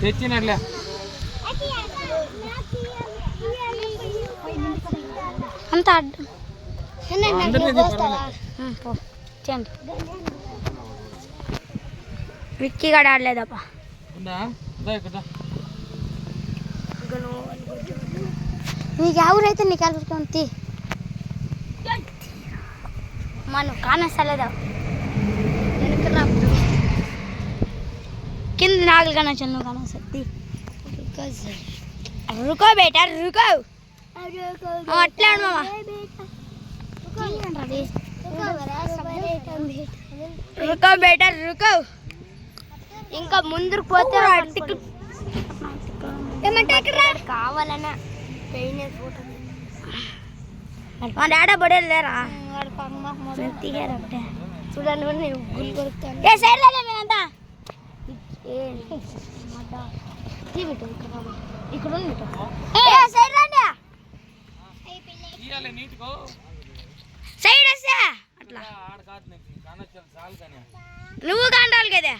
తెచ్చినట్లే అంత విక్కీ గడ ఆడలేదప్ప నీకు ఎవరైతే నీకు వెళ్ళి మనం కానస్తలేదా కింద నాగలు కానొచ్చు నువ్వు కానొస్తుంది రుకో బేటా రుకో అట్లా రుకో బేటా రుకో ఇంకా ముందుకు పోతే కావాలన్నా మా డాడీ బొడేలు లేరా చూడండి గుళ్ళు కొడుతాను ఇక్కడ సైడ్ వస్తే అట్లా నువ్వు కాండాలి కదా